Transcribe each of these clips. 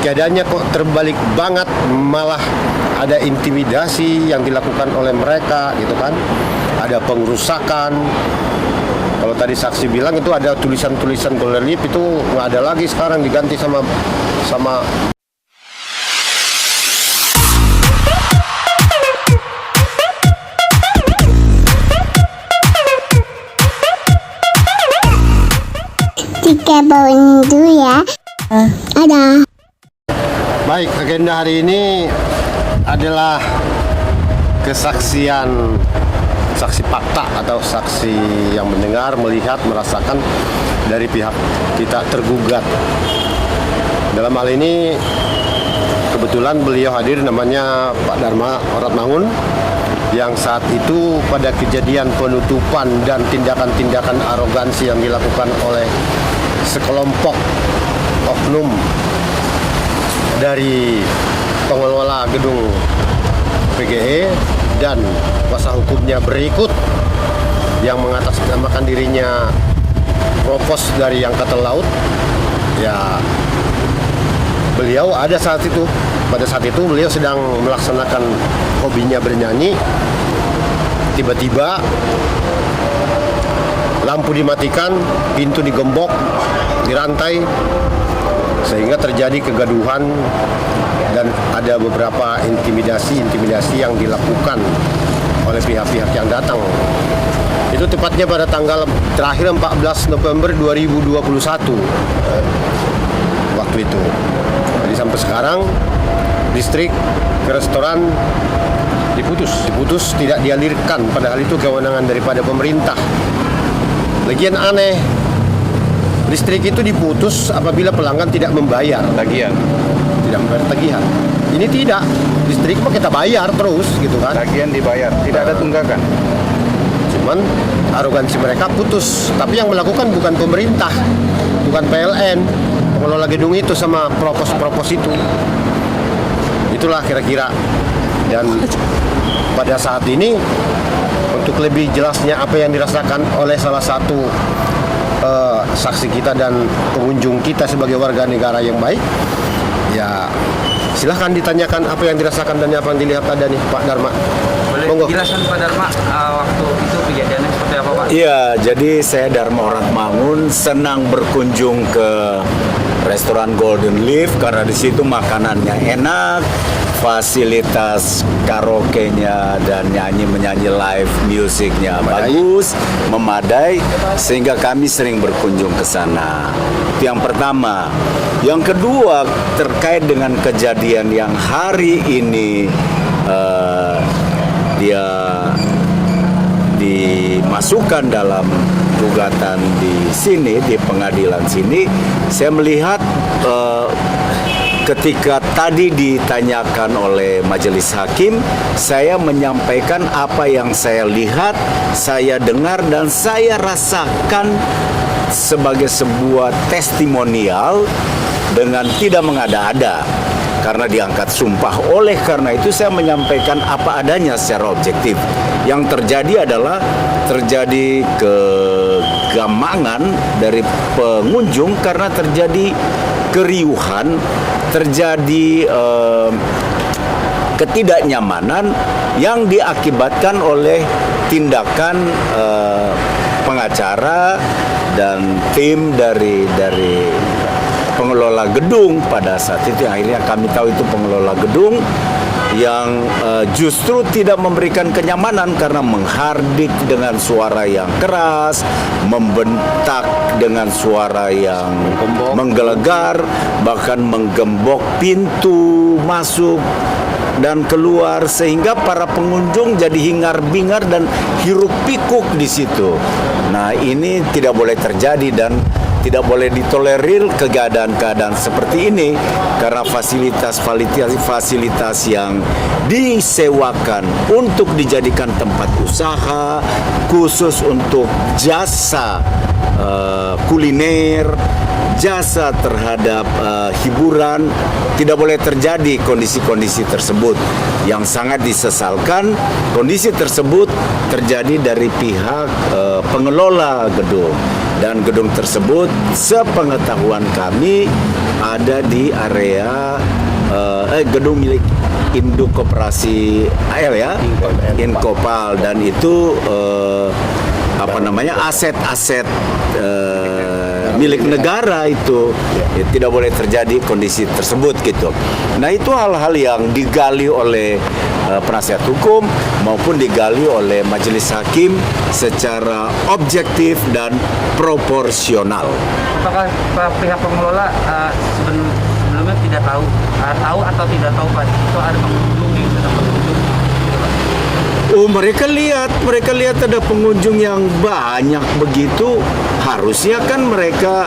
keadaannya kok terbalik banget, malah ada intimidasi yang dilakukan oleh mereka gitu kan, ada pengerusakan. Kalau tadi saksi bilang itu ada tulisan-tulisan Golden Leaf, itu nggak ada lagi, sekarang diganti sama Tiga bawang dulu ya. Ada. Baik, agenda hari ini adalah kesaksian saksi fakta atau saksi yang mendengar, melihat, merasakan dari pihak kita tergugat. Dalam hal ini kebetulan beliau hadir, namanya Pak Dharma Oratmangun, yang saat itu pada kejadian penutupan dan tindakan-tindakan arogansi yang dilakukan oleh sekelompok oknum dari pengelola gedung PGE dan kuasa hukumnya berikut yang mengatasnamakan dirinya Provos dari Angkatan Laut, ya beliau ada saat itu. Pada saat itu beliau sedang melaksanakan hobinya bernyanyi. Tiba-tiba lampu dimatikan, pintu digembok, dirantai, sehingga terjadi kegaduhan dan ada beberapa intimidasi yang dilakukan oleh pihak-pihak yang datang. Itu tepatnya pada tanggal terakhir 14 November 2021 waktu itu. Jadi sampai sekarang listrik ke restoran diputus, tidak dialirkan, padahal itu kewenangan daripada pemerintah. Lagian aneh, listrik itu diputus apabila pelanggan tidak membayar tagihan. Tidak membayar tagihan. Ini tidak, listrik mah kita bayar terus gitu kan. Tagihan dibayar, tidak ada tunggakan. Cuman arogansi mereka putus, tapi yang melakukan bukan pemerintah, bukan PLN, pengelola gedung itu sama propos itu. Itulah kira-kira. Dan pada saat ini untuk lebih jelasnya apa yang dirasakan oleh salah satu saksi kita dan pengunjung kita sebagai warga negara yang baik, ya silahkan ditanyakan apa yang dirasakan dan apa yang dilihat ada nih Pak Dharma. Boleh dijelaskan Pak Dharma waktu itu kejadiannya seperti apa Pak? Iya, jadi saya Dharma Oratmangun senang berkunjung ke restoran Golden Leaf karena di situ makanannya enak, fasilitas karaoke-nya dan menyanyi live musiknya bagus, memadai, sehingga kami sering berkunjung ke sana. Itu yang pertama. Yang kedua, terkait dengan kejadian yang hari ini dia dimasukkan dalam gugatan di sini, di pengadilan sini, saya melihat ketika tadi ditanyakan oleh majelis hakim, saya menyampaikan apa yang saya lihat, saya dengar, dan saya rasakan sebagai sebuah testimonial dengan tidak mengada-ada. Karena diangkat sumpah, oleh karena itu saya menyampaikan apa adanya secara objektif. Yang terjadi adalah terjadi kegamangan dari pengunjung karena terjadi keriuhan, terjadi ketidaknyamanan yang diakibatkan oleh tindakan pengacara dan tim dari pengelola gedung. Pada saat itu akhirnya kami tahu itu pengelola gedung yang justru tidak memberikan kenyamanan karena menghardik dengan suara yang keras, membentak dengan suara yang menggelegar, bahkan menggembok pintu masuk dan keluar, sehingga para pengunjung jadi hingar-bingar dan hiruk-pikuk di situ. Nah, ini tidak boleh terjadi dan tidak boleh ditolerir keadaan-keadaan seperti ini karena fasilitas yang disewakan untuk dijadikan tempat usaha khusus untuk jasa kuliner, jasa terhadap hiburan, tidak boleh terjadi kondisi-kondisi tersebut. Yang sangat disesalkan, kondisi tersebut terjadi dari pihak pengelola gedung. Dan gedung tersebut sepengetahuan kami ada di area gedung milik Induk Koperasi AL ya, Inkopal, dan itu aset-aset milik negara itu ya, tidak boleh terjadi kondisi tersebut gitu. Nah, itu hal-hal yang digali oleh penasihat hukum maupun digali oleh majelis hakim secara objektif dan proporsional. Apakah pihak pengelola sebelumnya tidak tahu atau tidak tahu Pak itu ada pengunjung yang sedang berkunjung? Oh, mereka lihat ada pengunjung yang banyak begitu. Harusnya kan mereka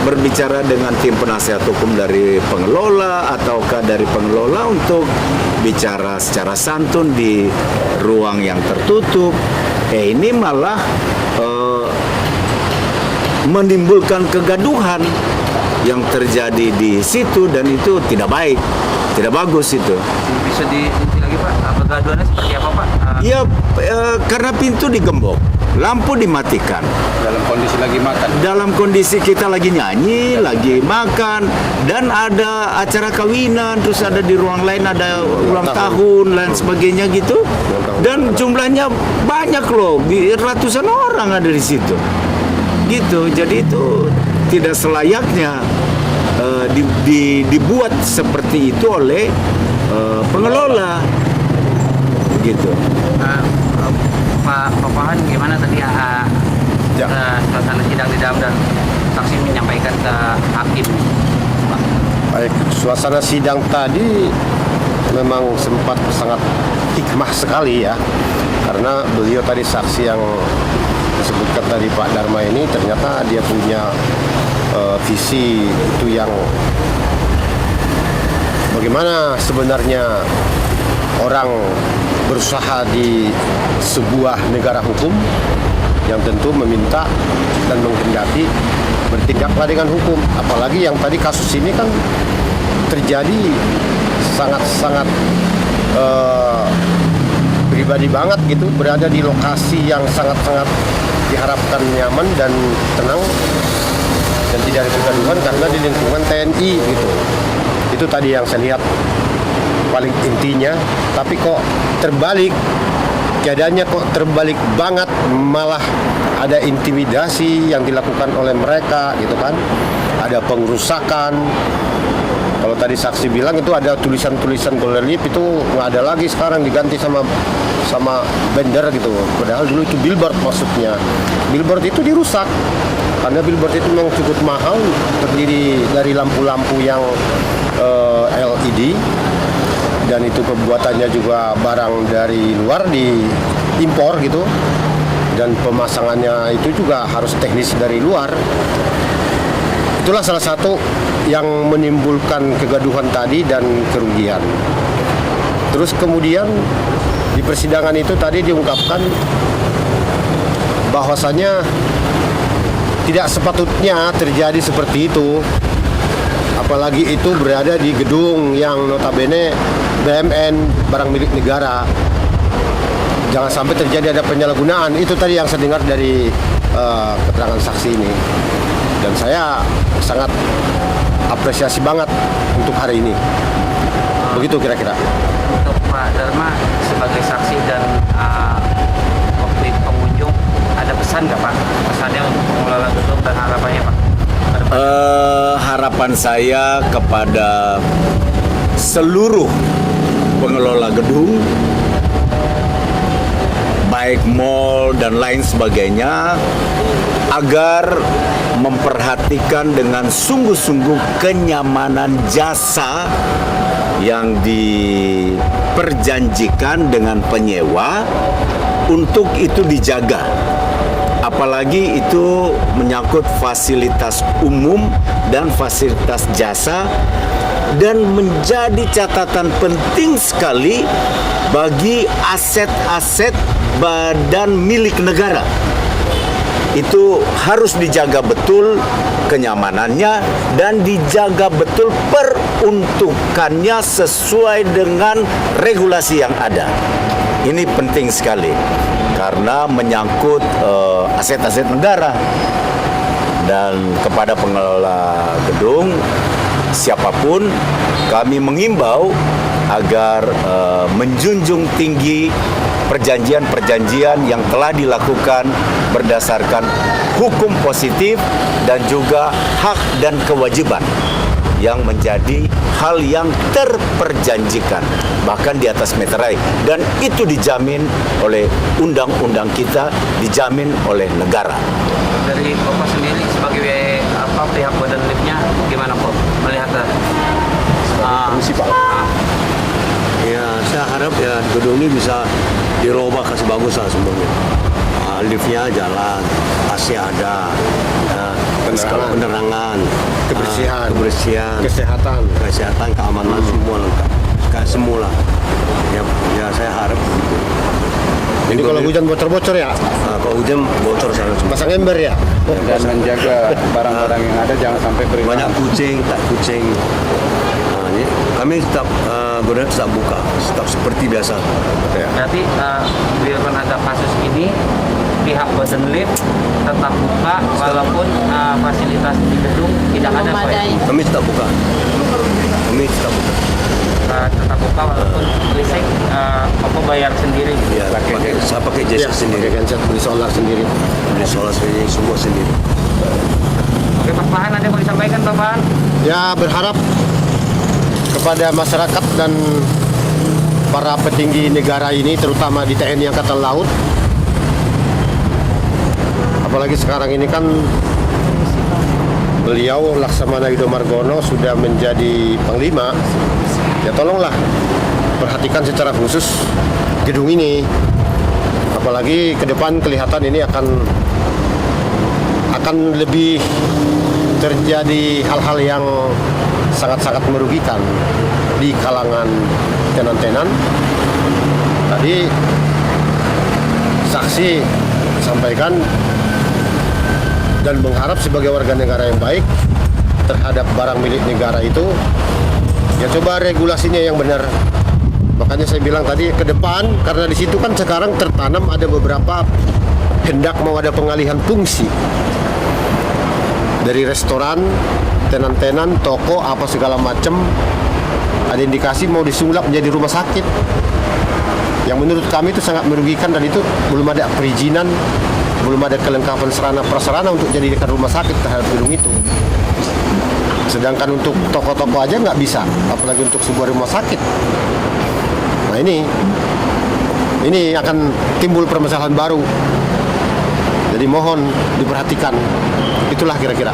berbicara dengan tim penasihat hukum dari pengelola ataukah dari pengelola untuk bicara secara santun di ruang yang tertutup. Ini malah menimbulkan kegaduhan yang terjadi di situ, dan itu tidak baik, tidak bagus itu. Bisa dirinci lagi Pak, kegaduhannya seperti apa Pak? Ya, karena pintu digembok, lampu dimatikan. Dalam kondisi lagi makan. Dalam kondisi kita lagi nyanyi, lagi makan, dan ada acara kawinan, terus ada di ruang lain ada ulang tahun, lain sebagainya gitu. Dan jumlahnya banyak loh, ratusan orang ada di situ. Gitu, jadi itu tidak selayaknya dibuat seperti itu oleh pengelola. Gitu. Pak Papahan gimana tadi suasana sidang di dalam dan saksi menyampaikan ke hakim Pak? Baik, suasana sidang tadi memang sempat sangat hikmah sekali ya, karena beliau tadi saksi yang disebutkan tadi Pak Dharma ini ternyata dia punya visi itu yang bagaimana sebenarnya orang berusaha di sebuah negara hukum yang tentu meminta dan menghendaki bertindaklah dengan hukum. Apalagi yang tadi kasus ini kan terjadi sangat-sangat pribadi banget gitu, berada di lokasi yang sangat-sangat diharapkan nyaman dan tenang dan tidak ada kegaduhan karena di lingkungan TNI gitu. Itu tadi yang saya lihat paling intinya. Tapi kok terbalik, keadaannya kok terbalik banget, malah ada intimidasi yang dilakukan oleh mereka gitu kan, ada pengerusakan. Kalau tadi saksi bilang itu ada tulisan-tulisan relief, itu nggak ada lagi, sekarang diganti sama banner gitu. Padahal dulu itu billboard, maksudnya billboard itu dirusak karena billboard itu memang cukup mahal, terdiri dari lampu-lampu yang LED, dan itu pembuatannya juga barang dari luar, diimpor gitu, dan pemasangannya itu juga harus teknis dari luar. Itulah salah satu yang menimbulkan kegaduhan tadi dan kerugian. Terus kemudian di persidangan itu tadi diungkapkan bahwasanya tidak sepatutnya terjadi seperti itu, apalagi itu berada di gedung yang notabene BUMN, barang milik negara. Jangan sampai terjadi ada penyalahgunaan. Itu tadi yang saya dengar dari keterangan saksi ini, dan saya sangat apresiasi banget untuk hari ini. Begitu kira-kira. Untuk Pak Dharma sebagai saksi dan waktu pengunjung, ada pesan nggak Pak? Pesannya untuk pengelola gedung dan harapannya Pak? Harapan saya kepada seluruh pengelola gedung, baik mall dan lain sebagainya, agar memperhatikan dengan sungguh-sungguh kenyamanan jasa yang diperjanjikan dengan penyewa, untuk itu dijaga. Apalagi itu menyangkut fasilitas umum dan fasilitas jasa, dan menjadi catatan penting sekali bagi aset-aset badan milik negara. Itu harus dijaga betul kenyamanannya dan dijaga betul peruntukannya sesuai dengan regulasi yang ada. Ini penting sekali karena menyangkut aset-aset negara. Dan kepada pengelola gedung, siapapun, kami mengimbau agar menjunjung tinggi perjanjian-perjanjian yang telah dilakukan berdasarkan hukum positif dan juga hak dan kewajiban yang menjadi hal yang terperjanjikan bahkan di atas meterai, dan itu dijamin oleh undang-undang kita, dijamin oleh negara. Dari Bapak sendiri sebagai pihak Badan Liftnya gimana Pak melihat Permisi, Pak. Ya, saya harap ya gedung ini bisa dirubah kasih bagus lah semuanya. Liftnya jalan, AC ada, penerangan, Kebersihan. kesehatan, Kesehatan. keamanan semua lengkap, kayak semula. Ya saya harap. Jadi kalau hujan bocor-bocor ya, Kalau hujan bocor sana semua. pasang ember ya. Dan menjaga barang-barang yang ada jangan sampai berimbas. Banyak kucing, tak kucing. Ini kami tetap benar tetap buka, tetap seperti biasa. berarti biarpun ada kasus ini pihak Badan Lift tetap buka walaupun fasilitas di gedung tidak ada Pak ya? Kami tetap buka. Tetap buka walaupun listrik bayar sendiri gitu. Ya, saya pakai jasa sendiri. Pakai genset, beli solar sendiri. Beli solar sendiri, semua sendiri. Oke Pak Pahan, ada yang mau disampaikan Pak Pahan? Ya, berharap kepada masyarakat dan para petinggi negara ini, terutama di TNI Angkatan Laut, apalagi sekarang ini kan beliau Laksamana Yudo Margono sudah menjadi panglima, ya tolonglah perhatikan secara khusus gedung ini, apalagi ke depan kelihatan ini akan lebih terjadi hal-hal yang sangat-sangat merugikan di kalangan tenan-tenan. Tadi saksi sampaikan dan mengharap sebagai warga negara yang baik terhadap barang milik negara itu, ya coba regulasinya yang benar. Makanya saya bilang tadi ke depan, karena di situ kan sekarang tertanam ada beberapa hendak mau ada pengalihan fungsi dari restoran, tenan-tenan, toko, apa segala macam. Ada indikasi mau disulap menjadi rumah sakit, yang menurut kami itu sangat merugikan, dan itu belum ada perizinan, belum ada kelengkapan sarana prasarana untuk jadikan rumah sakit terhadap gedung itu. Sedangkan untuk toko-toko aja nggak bisa, apalagi untuk sebuah rumah sakit. Nah ini akan timbul permasalahan baru. Jadi mohon diperhatikan. Itulah kira-kira.